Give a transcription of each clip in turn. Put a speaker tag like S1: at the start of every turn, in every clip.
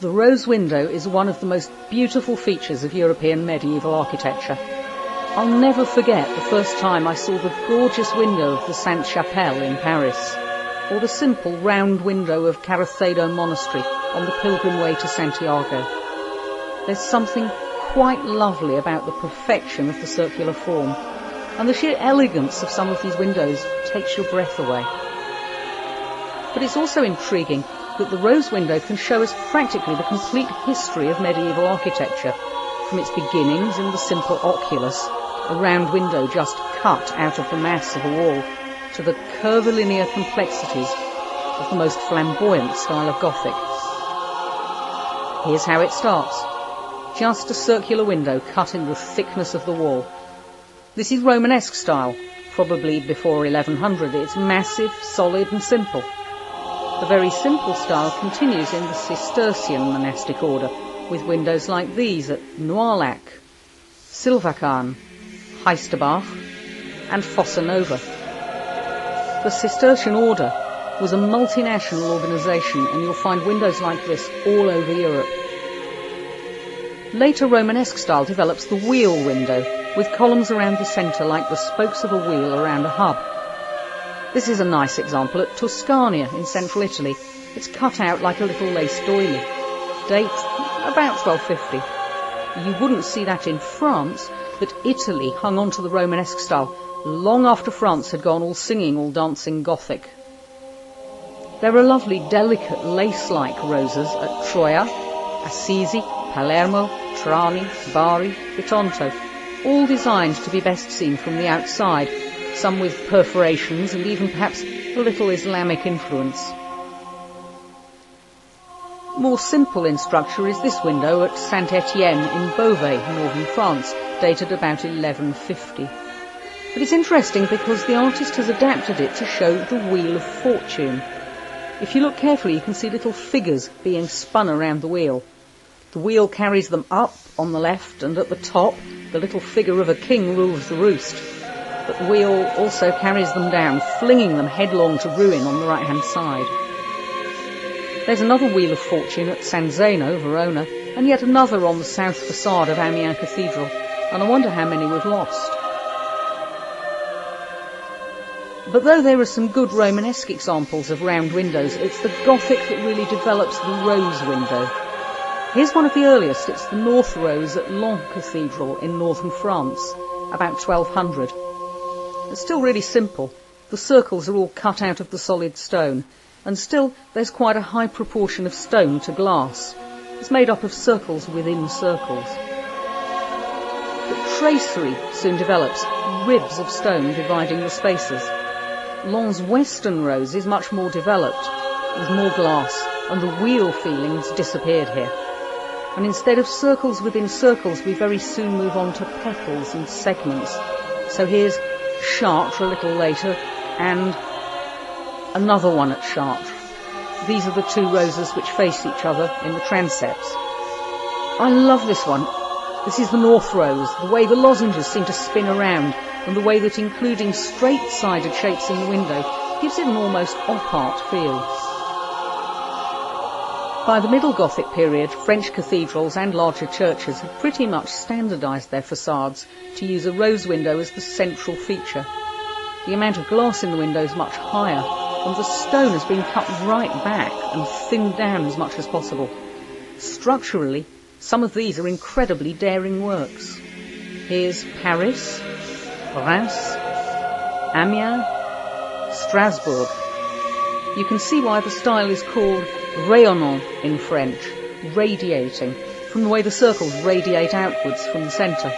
S1: The rose window is one of the most beautiful features of European medieval architecture. I'll never forget the first time I saw the gorgeous window of the Sainte-Chapelle in Paris, or the simple round window of Carracedo Monastery on the pilgrim way to Santiago. There's something quite lovely about the perfection of the circular form, and the sheer elegance of some of these windows takes your breath away. But it's also intriguing that the rose window can show us practically the complete history of medieval architecture, from its beginnings in the simple oculus, a round window just cut out of the mass of a wall, to the curvilinear complexities of the most flamboyant style of Gothic. Here's how it starts. Just a circular window cut in the thickness of the wall. This is Romanesque style, probably before 1100. It's massive, solid and simple. The very simple style continues in the Cistercian monastic order, with windows like these at Noirlac, Silvacan, Heisterbach and Fossa Nova. The Cistercian order was a multinational organisation, and you'll find windows like this all over Europe. Later Romanesque style develops the wheel window, with columns around the centre like the spokes of a wheel around a hub. This is a nice example at Tuscania in central Italy. It's cut out like a little lace doily. Date about 1250. You wouldn't see that in France, but Italy hung on to the Romanesque style long after France had gone all singing, all dancing Gothic. There are lovely, delicate, lace-like roses at Troia, Assisi, Palermo, Trani, Bari, Bitonto, all designed to be best seen from the outside, some with perforations and even perhaps a little Islamic influence. More simple in structure is this window at Saint-Étienne in Beauvais, northern France, dated about 1150. But it's interesting because the artist has adapted it to show the Wheel of Fortune. If you look carefully, you can see little figures being spun around the wheel. The wheel carries them up on the left, and at the top, the little figure of a king rules the roost. But the wheel also carries them down, flinging them headlong to ruin on the right-hand side. There's another Wheel of Fortune at San Zeno, Verona, and yet another on the south facade of Amiens Cathedral, and I wonder how many we've lost. But though there are some good Romanesque examples of round windows, it's the Gothic that really develops the rose window. Here's one of the earliest. It's the North Rose at Laon Cathedral in northern France, about 1200. It's still really simple. The circles are all cut out of the solid stone, and still there's quite a high proportion of stone to glass. It's made up of circles within circles. But tracery soon develops, ribs of stone dividing the spaces. Laon's western rose is much more developed, with more glass, and the wheel feelings disappeared here. And instead of circles within circles, we very soon move on to petals and segments. So here's Chartres a little later, and another one at Chartres. These are the two roses which face each other in the transepts. I love this one. This is the North Rose, the way the lozenges seem to spin around, and the way that including straight-sided shapes in the window gives it an almost op-art feel. By the Middle Gothic period, French cathedrals and larger churches had pretty much standardised their facades to use a rose window as the central feature. The amount of glass in the window is much higher, and the stone has been cut right back and thinned down as much as possible. Structurally, some of these are incredibly daring works. Here's Paris, Reims, Amiens, Strasbourg. You can see why the style is called rayonnant in French, radiating, from the way the circles radiate outwards from the centre.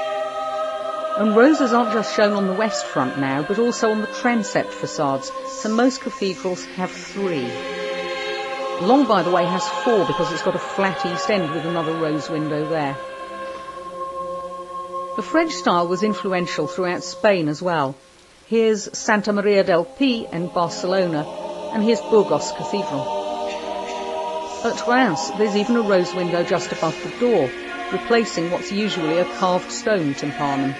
S1: And roses aren't just shown on the west front now, but also on the transept facades, so most cathedrals have 3. Laon, by the way, has 4 because it's got a flat east end with another rose window there. The French style was influential throughout Spain as well. Here's Santa Maria del Pi in Barcelona, and here's Burgos Cathedral. At Reims, there's even a rose window just above the door, replacing what's usually a carved stone tympanum.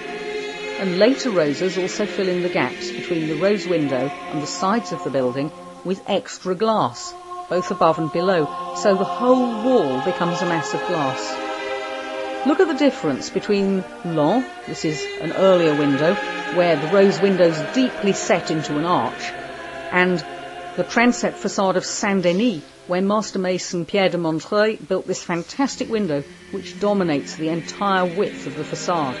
S1: And later roses also fill in the gaps between the rose window and the sides of the building with extra glass, both above and below, so the whole wall becomes a mass of glass. Look at the difference between Lan, this is an earlier window, where the rose window's deeply set into an arch, and the transept facade of Saint-Denis, where master mason Pierre de Montreuil built this fantastic window which dominates the entire width of the facade.